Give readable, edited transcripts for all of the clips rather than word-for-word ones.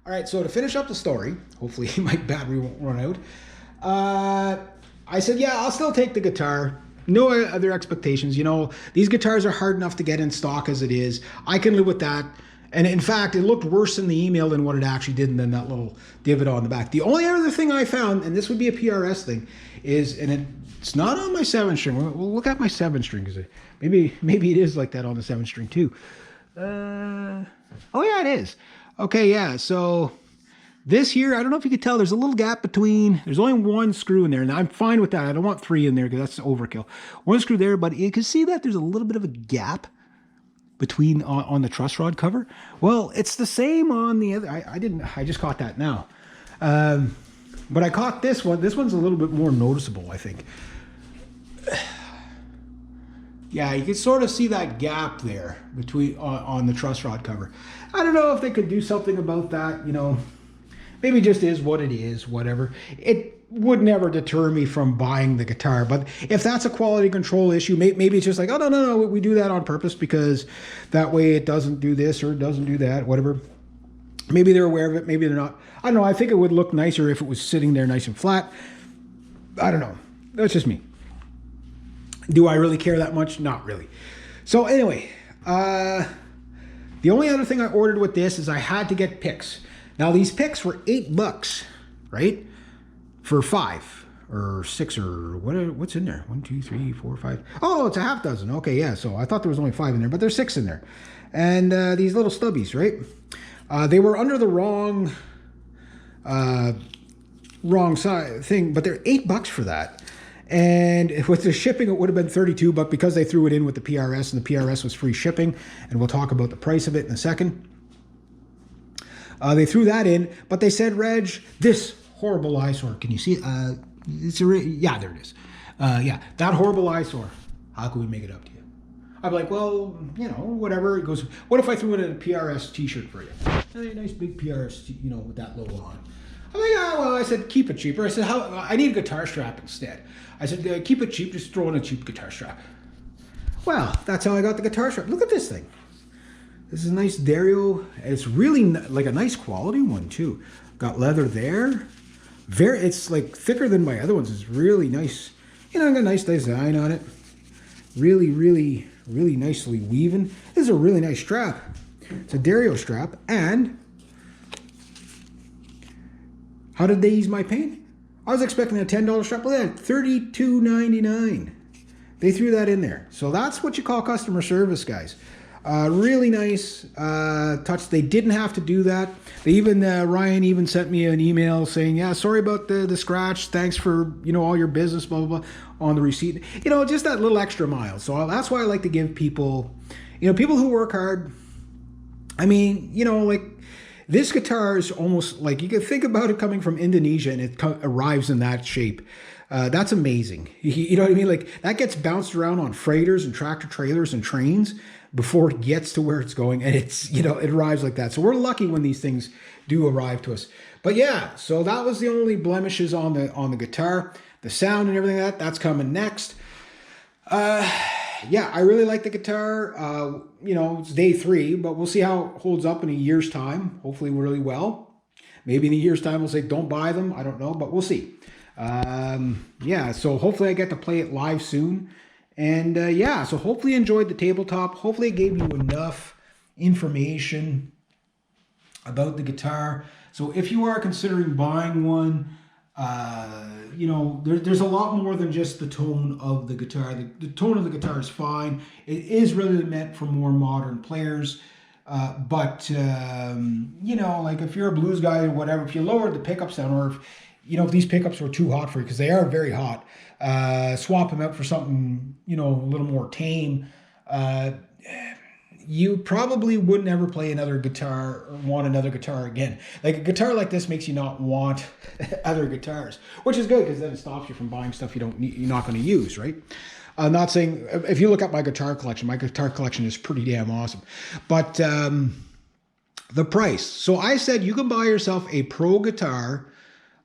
All right, so to finish up the story, hopefully my battery won't run out. I said, yeah, I'll still take the guitar. No other expectations. You know, these guitars are hard enough to get in stock as it is. I can live with that. And in fact, it looked worse in the email than what it actually did, and then that little divot on the back. The only other thing I found, and this would be a PRS thing, is, and it's not on my 7-string. We'll look at my 7-string, because maybe it is like that on the 7-string too. Oh yeah, it is. Okay, yeah, so this here, I don't know if you could tell, there's a little gap between, there's only one screw in there, and I'm fine with that. I don't want 3 in there because that's overkill. One screw there, but you can see that there's a little bit of a gap between on the truss rod cover. Well, it's the same on the other. I just caught that now. But I caught this one. This one's a little bit more noticeable, I think. Yeah, you can sort of see that gap there between on the truss rod cover. I don't know if they could do something about that, you know. Maybe it just is what it is, whatever. It would never deter me from buying the guitar. But if that's a quality control issue, maybe it's just like, oh, no, we do that on purpose because that way it doesn't do this or it doesn't do that, whatever. Maybe they're aware of it, maybe they're not. I don't know, I think it would look nicer if it was sitting there nice and flat. I don't know, that's just me. Do I really care that much? Not really. So anyway, the only other thing I ordered with this is I had to get picks. Now these picks were $8, right? For 5 or 6 or what's in there? 1, 2, 3, 4, 5. Oh, it's a half dozen. Okay, yeah. So I thought there was only 5 in there, but there's 6 in there. And these little stubbies, right? They were under the wrong side thing, but they're $8 for that. And with the shipping, it would have been 32, but because they threw it in with the PRS, and the PRS was free shipping, and we'll talk about the price of it in a second. They threw that in, but they said, Reg, this horrible eyesore. Can you see it? Yeah, there it is. Yeah, that horrible eyesore. How can we make it up to you? I'm like, well, you know, whatever. It goes, what if I threw it in a PRS t-shirt for you? A nice big PRS, you know, with that logo on. I'm like, oh, well, I said, keep it cheaper. I said, I need a guitar strap instead. I said, keep it cheap, just throw in a cheap guitar strap. Well, that's how I got the guitar strap. Look at this thing. This is a nice Dario. It's really like a nice quality one too. Got leather there. It's like thicker than my other ones. It's really nice. You know, got a nice design on it. Really, really, really nicely weaving. This is a really nice strap. It's a Dario strap. And how did they ease my pain? I was expecting a $10 strap. Look at that, $32.99. They threw that in there. So that's what you call customer service, guys. Really nice touch. They didn't have to do that. They even Ryan even sent me an email saying, yeah, sorry about the scratch. Thanks for, you know, all your business, blah, blah, blah, on the receipt. You know, just that little extra mile. So that's why I like to give people, you know, people who work hard. I mean, you know, like, this guitar is almost like, you can think about it coming from Indonesia and it arrives in that shape. That's amazing. You know what I mean? Like, that gets bounced around on freighters and tractor trailers and trains before it gets to where it's going. And it's, you know, it arrives like that. So we're lucky when these things do arrive to us. But yeah, so that was the only blemishes on the guitar. The sound and everything that's coming next. Yeah, I really like the guitar. You know, it's day 3, but we'll see how it holds up in a year's time. Hopefully really well. Maybe in a year's time we'll say don't buy them. I don't know, but we'll see. Yeah, so hopefully I get to play it live soon. And yeah, so hopefully you enjoyed the tabletop. Hopefully it gave you enough information about the guitar. So if you are considering buying one, you know, there's a lot more than just the tone of the guitar. The tone of the guitar is fine. It is really meant for more modern players. But you know, like if you're a blues guy or whatever, if you lowered the pickups down, or if, you know, if these pickups were too hot for you, because they are very hot, swap them out for something, you know, a little more tame. You probably wouldn't ever play another guitar or want another guitar again. Like, a guitar like this makes you not want other guitars, which is good because then it stops you from buying stuff you're not going to use, right? I'm not saying, if you look at my guitar collection is pretty damn awesome. But the price. So I said you can buy yourself a pro guitar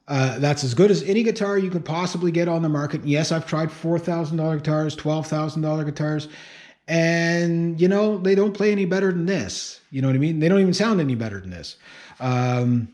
that's as good as any guitar you could possibly get on the market. Yes, I've tried $4,000 guitars, $12,000 guitars. And, you know, they don't play any better than this. You know what I mean? They don't even sound any better than this. And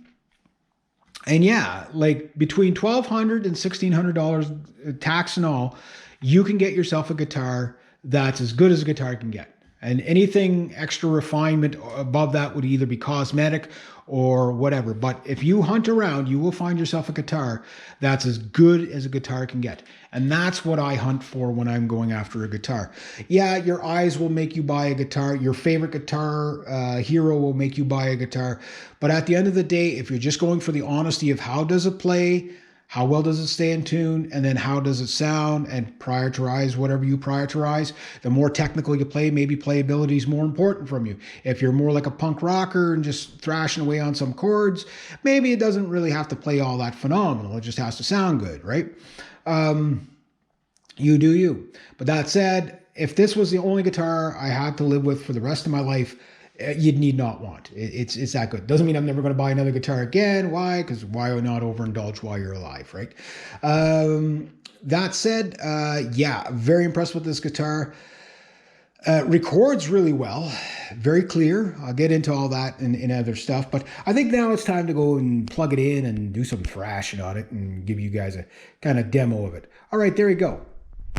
yeah, like between $1,200 and $1,600 tax and all, you can get yourself a guitar that's as good as a guitar can get. And anything extra refinement above that would either be cosmetic or whatever. But if you hunt around, you will find yourself a guitar that's as good as a guitar can get. And that's what I hunt for when I'm going after a guitar. Yeah, your eyes will make you buy a guitar. Your favorite guitar hero will make you buy a guitar. But at the end of the day, if you're just going for the honesty of how does it play, how well does it stay in tune, and then how does it sound, and prioritize whatever you prioritize. The more technical you play, maybe playability is more important from you. If you're more like a punk rocker and just thrashing away on some chords, maybe it doesn't really have to play all that phenomenal. It just has to sound good, right? You do you. But that said, if this was the only guitar I had to live with for the rest of my life, you need not want. It's that good. Doesn't mean I'm never going to buy another guitar again. Why? Because why not overindulge while you're alive, right? That said, yeah, very impressed with this guitar. Records really well, very clear. I'll get into all that in other stuff, but I think now it's time to go and plug it in and do some thrashing on it and give you guys a kind of demo of it. All right, there you go.